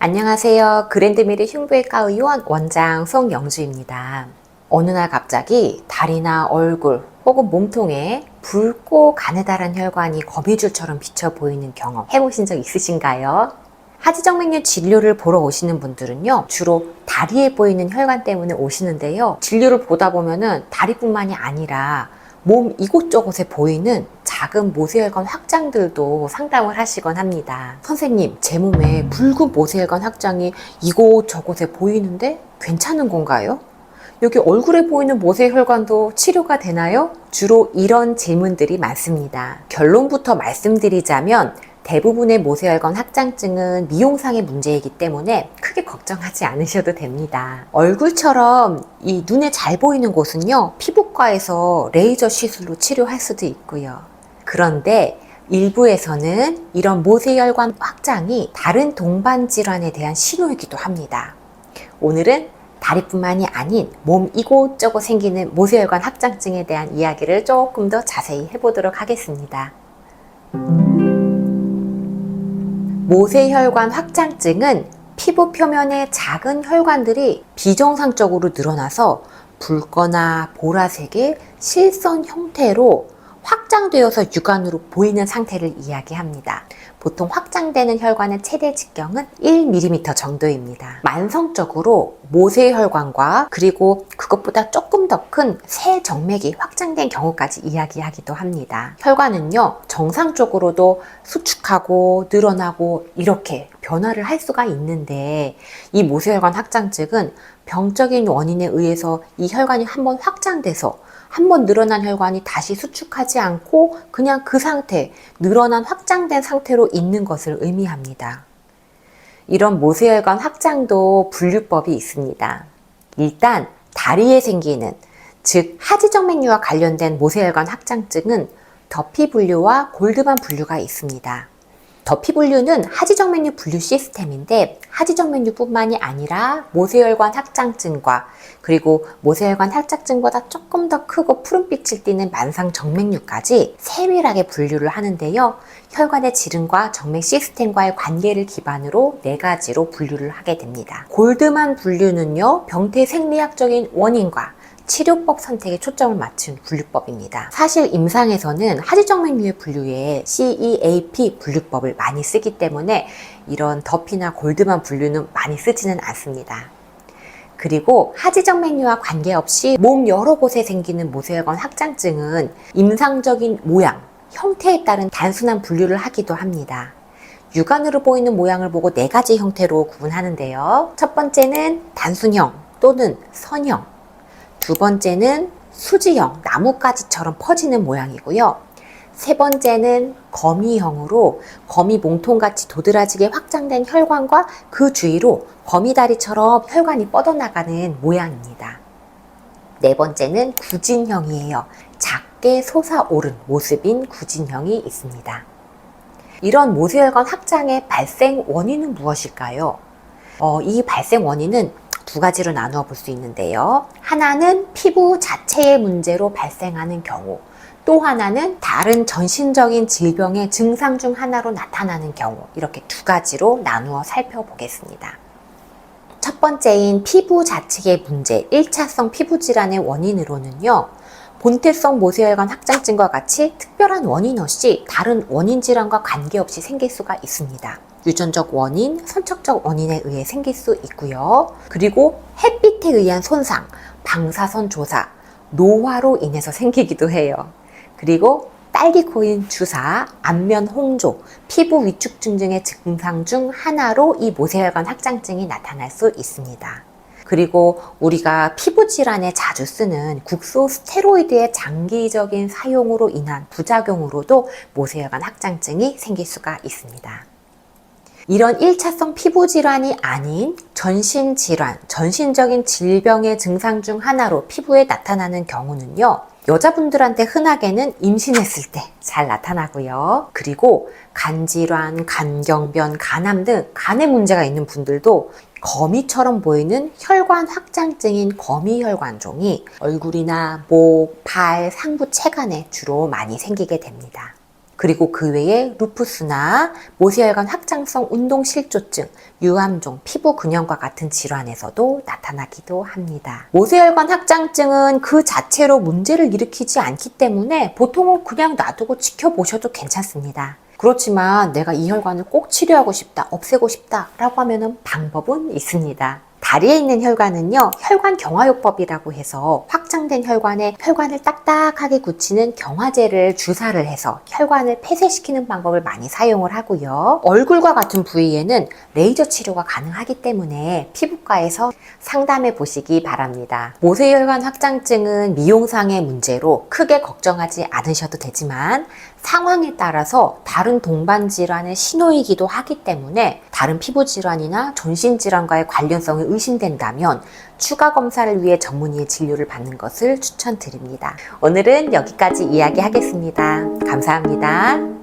안녕하세요. 그랜드미래 흉부외과 의원 원장 송영주입니다. 어느 날 갑자기 다리나 얼굴 혹은 몸통에 붉고 가느다란 혈관이 거미줄처럼 비쳐 보이는 경험 해보신 적 있으신가요? 하지정맥류 진료를 보러 오시는 분들은요, 주로 다리에 보이는 혈관 때문에 오시는데요. 진료를 보다 보면은 다리뿐만이 아니라 몸 이곳저곳에 보이는 작은 모세혈관 확장들도 상담을 하시곤 합니다. 선생님, 제 몸에 붉은 모세혈관 확장이 이곳저곳에 보이는데 괜찮은 건가요? 여기 얼굴에 보이는 모세혈관도 치료가 되나요? 주로 이런 질문들이 많습니다. 결론부터 말씀드리자면 대부분의 모세혈관 확장증은 미용상의 문제이기 때문에 크게 걱정하지 않으셔도 됩니다. 얼굴처럼 이 눈에 잘 보이는 곳은요, 피부과에서 레이저 시술로 치료할 수도 있고요. 그런데 일부에서는 이런 모세혈관 확장이 다른 동반 질환에 대한 신호이기도 합니다. 오늘은 다리뿐만이 아닌 몸 이곳저곳 생기는 모세혈관 확장증에 대한 이야기를 조금 더 자세히 해보도록 하겠습니다. 모세혈관 확장증은 피부 표면의 작은 혈관들이 비정상적으로 늘어나서 붉거나 보라색의 실선 형태로 확장되어서 육안으로 보이는 상태를 이야기합니다. 보통 확장되는 혈관의 최대 직경은 1mm 정도입니다. 만성적으로 모세혈관과 그리고 그것보다 조금 더 큰 세정맥이 확장된 경우까지 이야기하기도 합니다. 혈관은요, 정상적으로도 수축하고 늘어나고 이렇게 변화를 할 수가 있는데, 이 모세혈관 확장증은 병적인 원인에 의해서 이 혈관이 한번 확장돼서 한번 늘어난 혈관이 다시 수축하지 않고 그냥 그 상태, 늘어난 확장된 상태로 있는 것을 의미합니다. 이런 모세혈관 확장도 분류법이 있습니다. 일단 다리에 생기는, 즉 하지정맥류와 관련된 모세혈관 확장증은 더피 분류와 골드만 분류가 있습니다. 더피 분류는 하지정맥류 분류 시스템인데, 하지정맥류뿐만이 아니라 모세혈관 확장증과 그리고 모세혈관 확장증보다 조금 더 크고 푸른빛을 띠는 만상정맥류까지 세밀하게 분류를 하는데요. 혈관의 지름과 정맥 시스템과의 관계를 기반으로 4가지로 분류를 하게 됩니다. 골드만 분류는요, 병태 생리학적인 원인과 치료법 선택에 초점을 맞춘 분류법입니다. 사실 임상에서는 하지정맥류의 분류에 CEAP 분류법을 많이 쓰기 때문에 이런 더피나 골드만 분류는 많이 쓰지는 않습니다. 그리고 하지정맥류와 관계없이 몸 여러 곳에 생기는 모세혈관 확장증은 임상적인 모양, 형태에 따른 단순한 분류를 하기도 합니다. 육안으로 보이는 모양을 보고 4가지 형태로 구분하는데요. 첫 번째는 단순형 또는 선형, 두 번째는 수지형, 나뭇가지처럼 퍼지는 모양이고요. 세 번째는 거미형으로 거미 몸통같이 도드라지게 확장된 혈관과 그 주위로 거미다리처럼 혈관이 뻗어나가는 모양입니다. 네 번째는 구진형이에요. 작게 솟아오른 모습인 구진형이 있습니다. 이런 모세혈관 확장의 발생 원인은 무엇일까요? 이 발생 원인은 2가지로 나누어 볼 수 있는데요. 하나는 피부 자체의 문제로 발생하는 경우, 또 하나는 다른 전신적인 질병의 증상 중 하나로 나타나는 경우, 이렇게 2가지로 나누어 살펴보겠습니다. 첫 번째인 피부 자체의 문제, 1차성 피부질환의 원인으로는요, 본태성 모세혈관 확장증과 같이 특별한 원인 없이 다른 원인 질환과 관계없이 생길 수가 있습니다. 유전적 원인, 선천적 원인에 의해 생길 수 있고요. 그리고 햇빛에 의한 손상, 방사선 조사, 노화로 인해서 생기기도 해요. 그리고 딸기코인 주사, 안면 홍조, 피부 위축증 등의 증상 중 하나로 이 모세혈관 확장증이 나타날 수 있습니다. 그리고 우리가 피부 질환에 자주 쓰는 국소 스테로이드의 장기적인 사용으로 인한 부작용으로도 모세혈관 확장증이 생길 수가 있습니다. 이런 1차성 피부질환이 아닌 전신질환, 전신적인 질병의 증상 중 하나로 피부에 나타나는 경우는요, 여자분들한테 흔하게는 임신했을 때 잘 나타나고요. 그리고 간질환, 간경변, 간암 등 간에 문제가 있는 분들도 거미처럼 보이는 혈관 확장증인 거미혈관종이 얼굴이나 목, 발, 상부 체관에 주로 많이 생기게 됩니다. 그리고 그 외에 루푸스나 모세혈관 확장성 운동실조증, 유암종, 피부근형과 같은 질환에서도 나타나기도 합니다. 모세혈관 확장증은 그 자체로 문제를 일으키지 않기 때문에 보통은 그냥 놔두고 지켜보셔도 괜찮습니다. 그렇지만 내가 이 혈관을 꼭 치료하고 싶다, 없애고 싶다 라고 하면 방법은 있습니다. 다리에 있는 혈관은요, 혈관 경화요법이라고 해서 확장된 혈관에 혈관을 딱딱하게 굳히는 경화제를 주사를 해서 혈관을 폐쇄시키는 방법을 많이 사용을 하고요. 얼굴과 같은 부위에는 레이저 치료가 가능하기 때문에 피부과에서 상담해 보시기 바랍니다. 모세혈관 확장증은 미용상의 문제로 크게 걱정하지 않으셔도 되지만 상황에 따라서 다른 동반 질환의 신호이기도 하기 때문에 다른 피부 질환이나 전신 질환과의 관련성이 의심된다면 추가 검사를 위해 전문의의 진료를 받는 것을 추천드립니다. 오늘은 여기까지 이야기하겠습니다. 감사합니다.